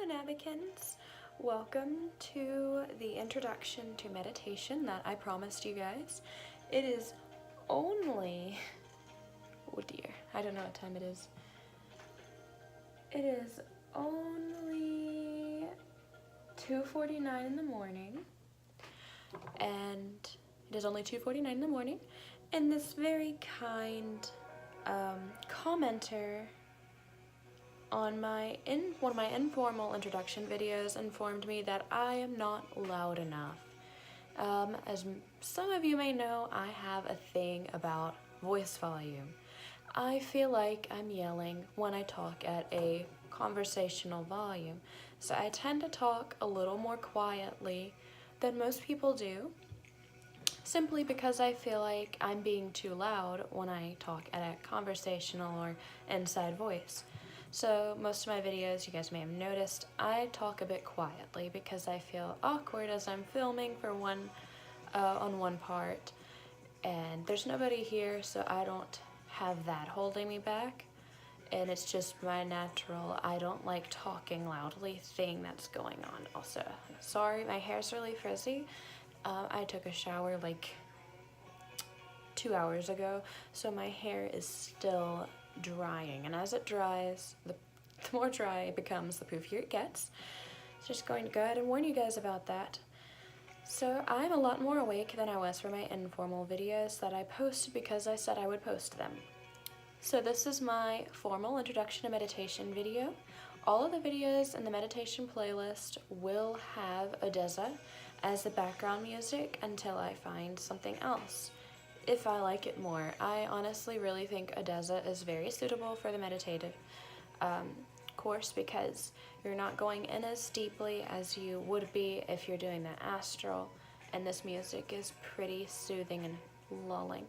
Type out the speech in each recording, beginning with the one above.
Nabikins. Welcome to the introduction to meditation that I promised you guys. It is only, oh dear, I don't know what time it is. It is only 2:49 in the morning, and it is only 2:49 in the morning, and this very kind commenter on one of my informal introduction videos informed me that I am not loud enough. As some of you may know, I have a thing about voice volume. I feel like I'm yelling when I talk at a conversational volume, so I tend to talk a little more quietly than most people do, simply because I feel like I'm being too loud when I talk at a conversational or inside voice. So most of my videos, you guys may have noticed, I talk a bit quietly because I feel awkward as I'm filming for on one part, and there's nobody here, so I don't have that holding me back, and it's just my natural, I don't like talking loudly thing that's going on. Also, sorry, my hair's really frizzy. I took a shower like 2 hours ago, so my hair is still drying, and as it dries, the more dry it becomes, the poofier it gets. So just going to go ahead and warn you guys about that. So I'm a lot more awake than I was for my informal videos that I posted because I said I would post them. So this is my formal introduction to meditation video. All of the videos in the meditation playlist will have ODESZA as the background music until I find something else, if I like it more. I honestly really think ODESZA is very suitable for the meditative course because you're not going in as deeply as you would be if you're doing the astral, and this music is pretty soothing and lulling.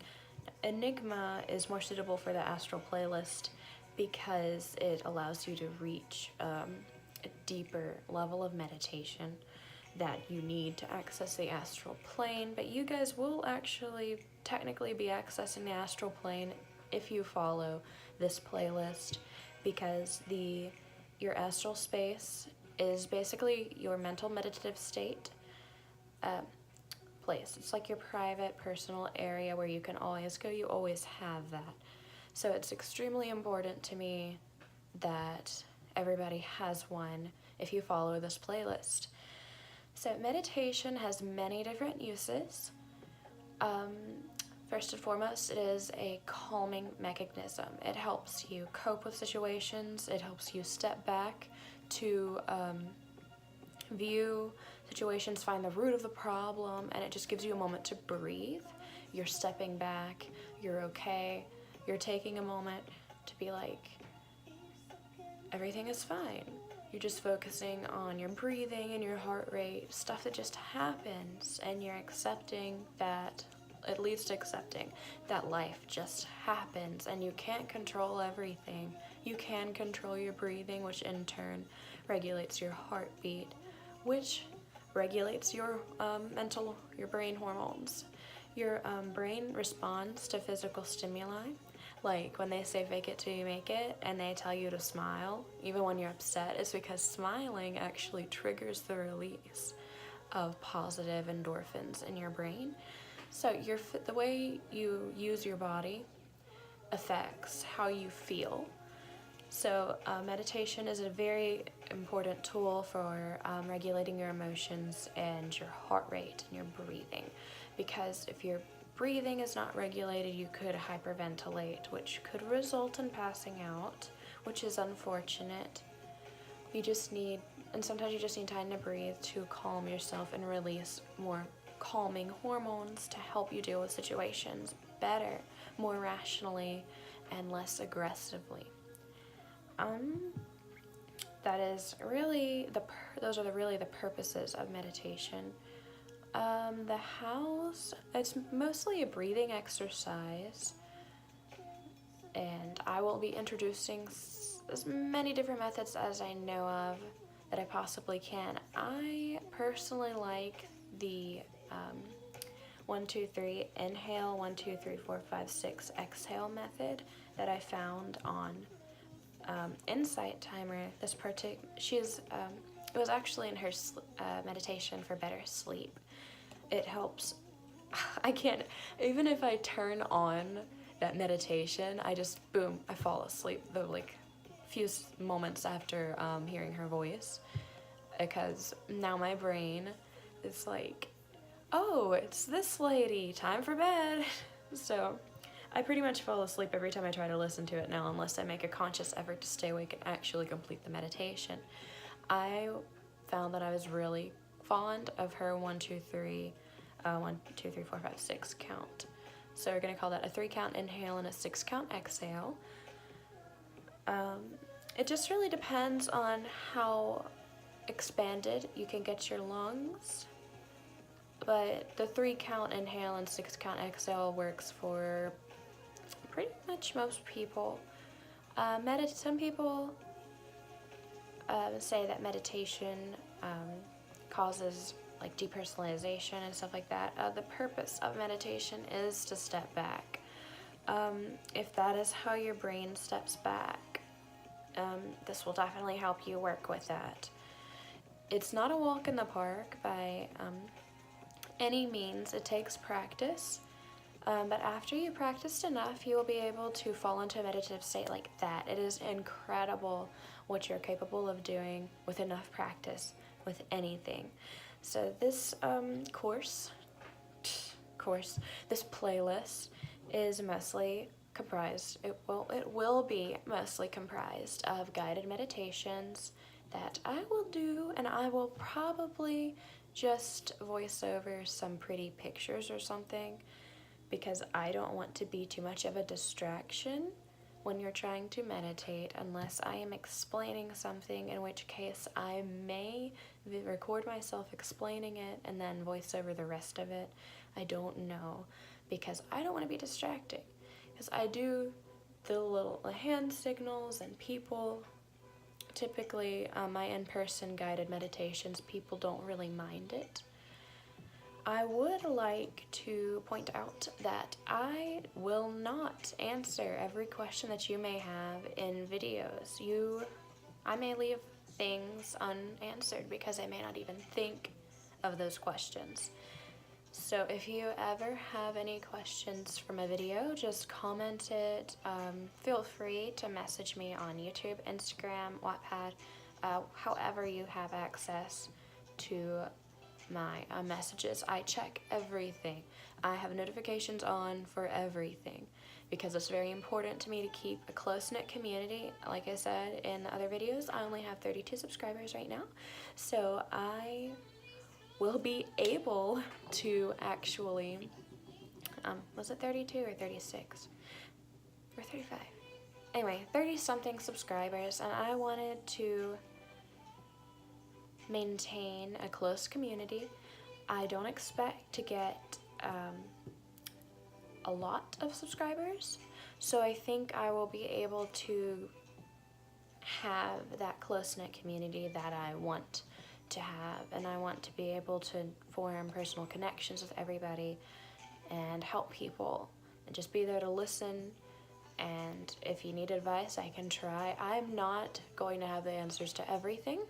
Enigma is more suitable for the astral playlist because it allows you to reach a deeper level of meditation that you need to access the astral plane, but you guys will actually technically be accessing the astral plane if you follow this playlist, because your astral space is basically your mental meditative state place. It's like your private personal area where you can always go. You always have that. So it's extremely important to me that everybody has one if you follow this playlist. So meditation has many different uses. First and foremost, it is a calming mechanism. It helps you cope with situations. It helps you step back to view situations, find the root of the problem, and it just gives you a moment to breathe. You're stepping back, you're okay, you're taking a moment to be like, everything is fine. You're just focusing on your breathing and your heart rate, stuff that just happens, and you're accepting that, at least accepting that life just happens and you can't control everything. You can control your breathing, which in turn regulates your heartbeat, which regulates your brain hormones. Your brain responds to physical stimuli, like when they say fake it till you make it and they tell you to smile even when you're upset. It's because smiling actually triggers the release of positive endorphins in your brain. So the way you use your body affects how you feel. So meditation is a very important tool for regulating your emotions and your heart rate and your breathing, because if your breathing is not regulated, you could hyperventilate, which could result in passing out, which is unfortunate. Sometimes you just need time to breathe to calm yourself and release more calming hormones to help you deal with situations better, more rationally, and less aggressively. Those are really the purposes of meditation. The house, it's mostly a breathing exercise, and I will be introducing as many different methods as I know of that I possibly can. I personally like the 1, 2, 3 inhale, 1, 2, 3, 4, 5, 6 exhale method that I found on insight timer, it was actually in her meditation for better sleep. It helps. I can't, even if I turn on that meditation, I just, boom, I fall asleep the few moments after hearing her voice, because now my brain is like, oh, it's this lady, time for bed. So I pretty much fall asleep every time I try to listen to it now, unless I make a conscious effort to stay awake and actually complete the meditation. I found that I was really fond of her 1, 2, 3, 1, 2, 3, 4, 5, 6 count. So we're gonna call that a 3 count inhale and a 6 count exhale. It just really depends on how expanded you can get your lungs, but the 3 count inhale and 6 count exhale works for pretty much most people. Some people say that meditation causes like depersonalization and stuff like that. The purpose of meditation is to step back. If that is how your brain steps back, this will definitely help you work with that. It's not a walk in the park by any means. It takes practice. But after you practiced enough, you will be able to fall into a meditative state like that. It is incredible what you're capable of doing with enough practice with anything. So this this playlist is mostly comprised, it will be mostly comprised of guided meditations that I will do, and I will probably just voice over some pretty pictures or something, because I don't want to be too much of a distraction when you're trying to meditate, unless I am explaining something, in which case I may record myself explaining it and then voice over the rest of it. I don't know, because I don't want to be distracting, because I do the little hand signals, and people typically, my in-person guided meditations, people don't really mind it. I would like to point out that I will not answer every question that you may have in videos. I may leave things unanswered because I may not even think of those questions. So if you ever have any questions from a video, just comment it. Feel free to message me on YouTube, Instagram, Wattpad, however you have access to my messages. I check everything. I have notifications on for everything, because it's very important to me to keep a close-knit community. Like I said in the other videos, I only have 32 subscribers right now, so I will be able to actually, was it 32 or 36? Or 35? Anyway, 30-something subscribers, and I wanted to maintain a close community. I don't expect to get a lot of subscribers, so I think I will be able to have that close-knit community that I want to have, and I want to be able to form personal connections with everybody and help people and just be there to listen. And if you need advice, I can try. I'm not going to have the answers to everything.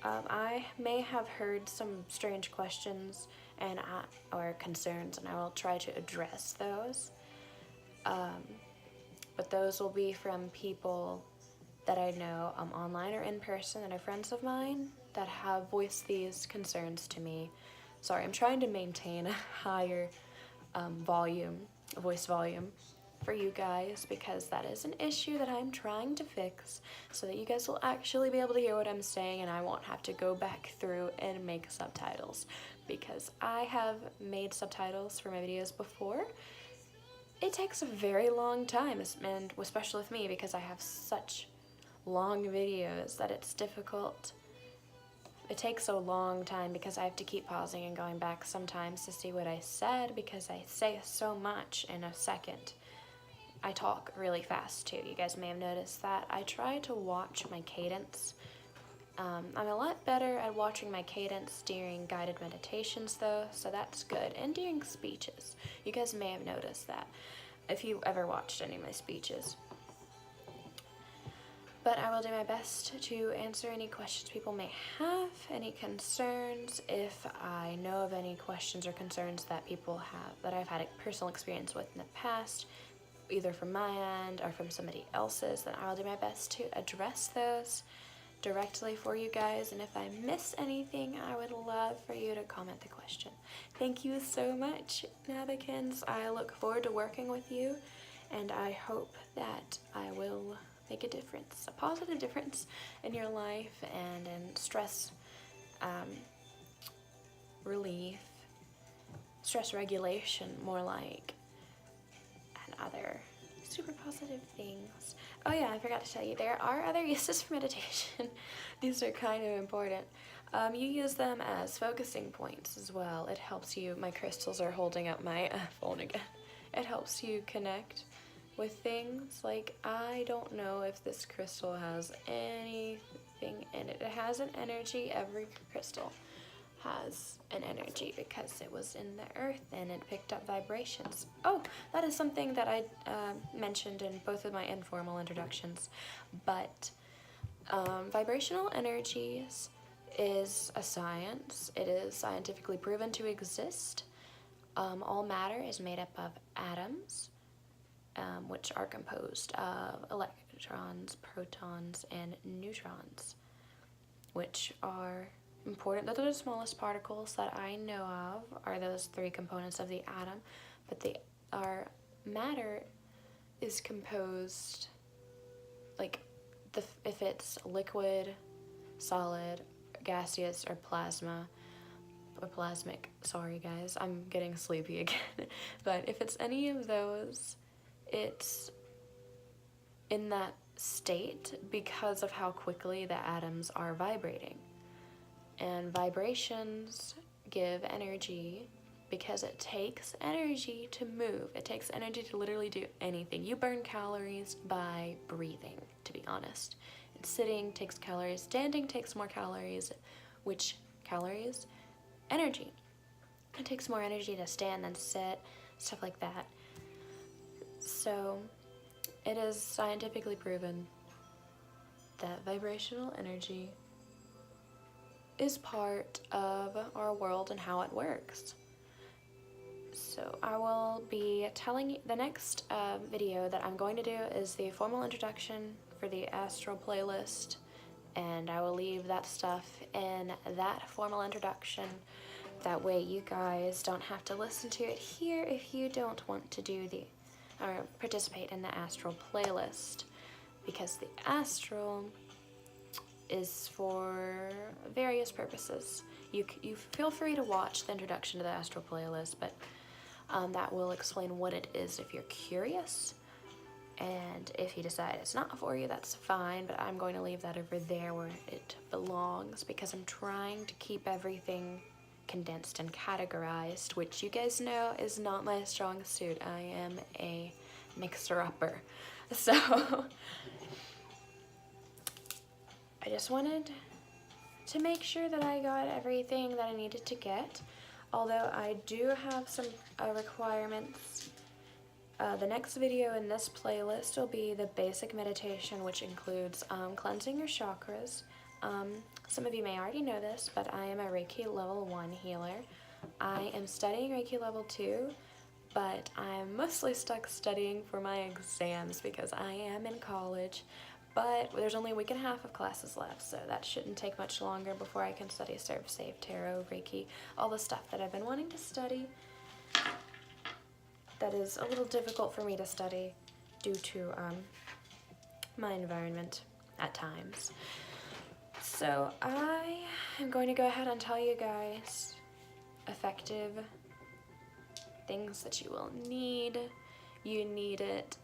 I may have heard some strange questions or concerns, and I will try to address those. But those will be from people that I know online or in person, that are friends of mine, that have voiced these concerns to me. Sorry, I'm trying to maintain a higher voice volume for you guys, because that is an issue that I'm trying to fix, so that you guys will actually be able to hear what I'm saying, and I won't have to go back through and make subtitles, because I have made subtitles for my videos before. It takes a very long time, and especially with me, because I have such long videos that it's difficult. It takes a long time because I have to keep pausing and going back sometimes to see what I said, because I say so much in a second. I talk really fast too. You guys may have noticed that. I try to watch my cadence. I'm a lot better at watching my cadence during guided meditations though, so that's good. And during speeches. You guys may have noticed that if you ever watched any of my speeches. But I will do my best to answer any questions people may have, any concerns, if I know of any questions or concerns that people have, that I've had a personal experience with in the past, either from my end or from somebody else's, then I'll do my best to address those directly for you guys. And if I miss anything, I would love for you to comment the question. Thank you so much, Nabokins. I look forward to working with you, and I hope that I will make a difference, a positive difference in your life and in stress relief, stress regulation, more like, and other super positive things. Oh yeah, I forgot to tell you, there are other uses for meditation. These are kind of important. You use them as focusing points as well. It helps you, my crystals are holding up my phone again. It helps you connect with things. Like, I don't know if this crystal has anything in it. It has an energy. Every crystal has an energy because it was in the earth and it picked up vibrations. Oh, that is something that I mentioned in both of my informal introductions. But vibrational energies is a science. It is scientifically proven to exist. All matter is made up of atoms, which are composed of electrons, protons, and neutrons, which are important. Those are the smallest particles that I know of, are those three components of the atom, but our matter is composed, like, if it's liquid, solid, gaseous, or plasma, or plasmic, sorry guys, I'm getting sleepy again, but if it's any of those, it's in that state because of how quickly the atoms are vibrating. And vibrations give energy because it takes energy to move. It takes energy to literally do anything. You burn calories by breathing, to be honest. And sitting takes calories, standing takes more calories, which calories? Energy. It takes more energy to stand than sit, stuff like that. So it is scientifically proven that vibrational energy is part of our world and how it works. So I will be telling you, the next video that I'm going to do is the formal introduction for the astral playlist, and I will leave that stuff in that formal introduction. That way you guys don't have to listen to it here if you don't want to do or participate in the astral playlist, because the astral is for various purposes. You feel free to watch the introduction to the astral playlist, but that will explain what it is if you're curious. And if you decide it's not for you, that's fine, but I'm going to leave that over there where it belongs, because I'm trying to keep everything condensed and categorized, which you guys know is not my strong suit. I am a mixer-upper. So I just wanted to make sure that I got everything that I needed to get, although I do have some requirements. The next video in this playlist will be the basic meditation, which includes cleansing your chakras. Some of you may already know this, but I am a Reiki level 1 healer. I am studying Reiki level 2, but I'm mostly stuck studying for my exams because I am in college. But there's only a week and a half of classes left, so that shouldn't take much longer before I can study Serve, Save, Tarot, Reiki, all the stuff that I've been wanting to study. That is a little difficult for me to study due to my environment at times. So I am going to go ahead and tell you guys effective things that you will need. You need it.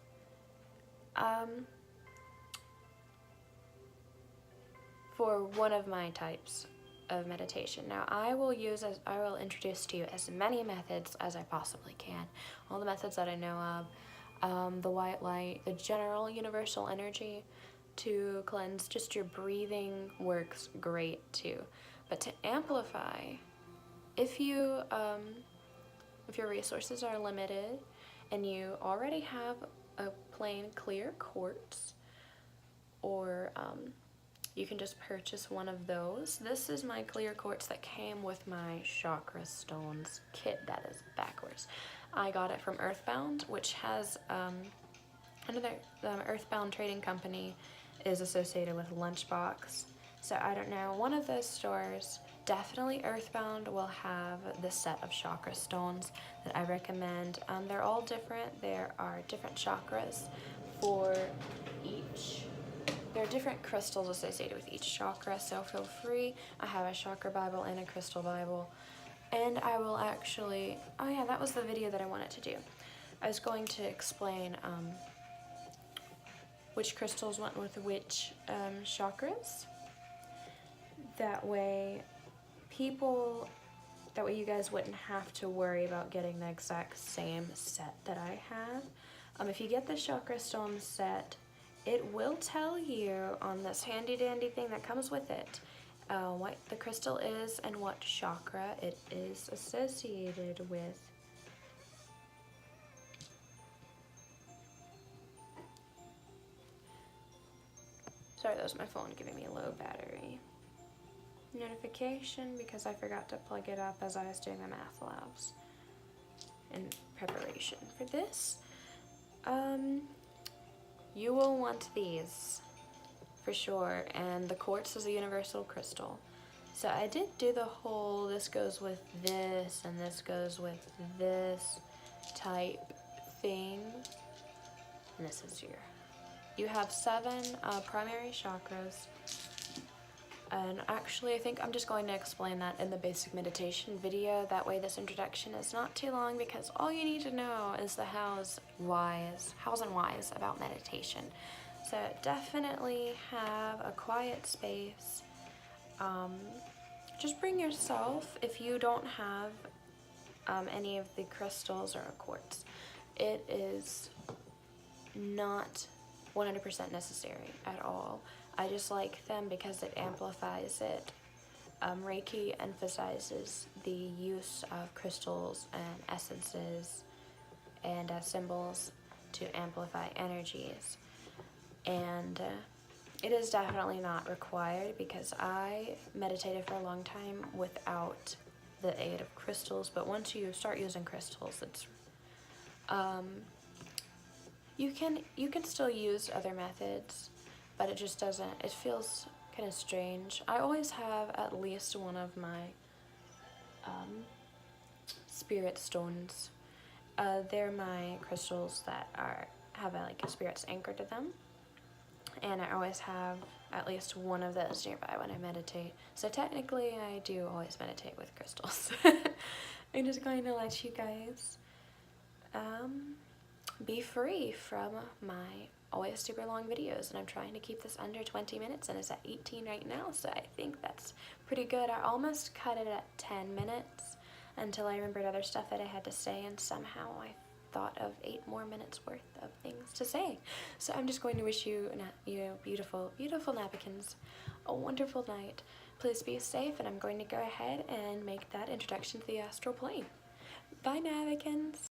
For one of my types of meditation. Now I will introduce to you as many methods as I possibly can. All the methods that I know of, the white light, the general universal energy to cleanse. Just your breathing works great too. But to amplify, if your resources are limited and you already have a plain clear quartz, or you can just purchase one of those. This is my clear quartz that came with my chakra stones kit. That is backwards. I got it from Earthbound, which has another Earthbound trading company is associated with Lunchbox. So I don't know, one of those stores, definitely Earthbound, will have this set of chakra stones that I recommend. They're all different. There are different chakras for each. There are different crystals associated with each chakra, so feel free. I have a chakra Bible and a crystal Bible. And I will actually, oh yeah, that was the video that I wanted to do. I was going to explain which crystals went with which chakras. That way you guys wouldn't have to worry about getting the exact same set that I have. If you get the chakra stone set, it will tell you on this handy dandy thing that comes with it what the crystal is and what chakra it is associated with. Sorry, that was my phone giving me a low battery notification because I forgot to plug it up as I was doing the math labs in preparation for this. You will want these for sure, and the quartz is a universal crystal. So I did do the whole this goes with this and this goes with this type thing. And this is you have 7 primary chakras. And actually, I think I'm just going to explain that in the basic meditation video. That way this introduction is not too long, because all you need to know is the hows and whys about meditation. So definitely have a quiet space. Just bring yourself if you don't have any of the crystals or a quartz. It is not 100% necessary at all. I just like them because it amplifies it. Reiki emphasizes the use of crystals and essences and symbols to amplify energies. And it is definitely not required, because I meditated for a long time without the aid of crystals, but once you start using crystals, it's you can still use other methods, but it just doesn't, it feels kind of strange. I always have at least one of my spirit stones. They're my crystals that have a spirit's anchor to them, and I always have at least one of those nearby when I meditate. So technically I do always meditate with crystals. I'm just going to let you guys be free from my always super long videos, and I'm trying to keep this under 20 minutes, and it's at 18 right now, so I think that's pretty good. I almost cut it at 10 minutes until I remembered other stuff that I had to say, and somehow I thought of 8 more minutes worth of things to say. So I'm just going to wish you beautiful, beautiful Navicans a wonderful night. Please be safe, and I'm going to go ahead and make that introduction to the astral plane. Bye, Navicans!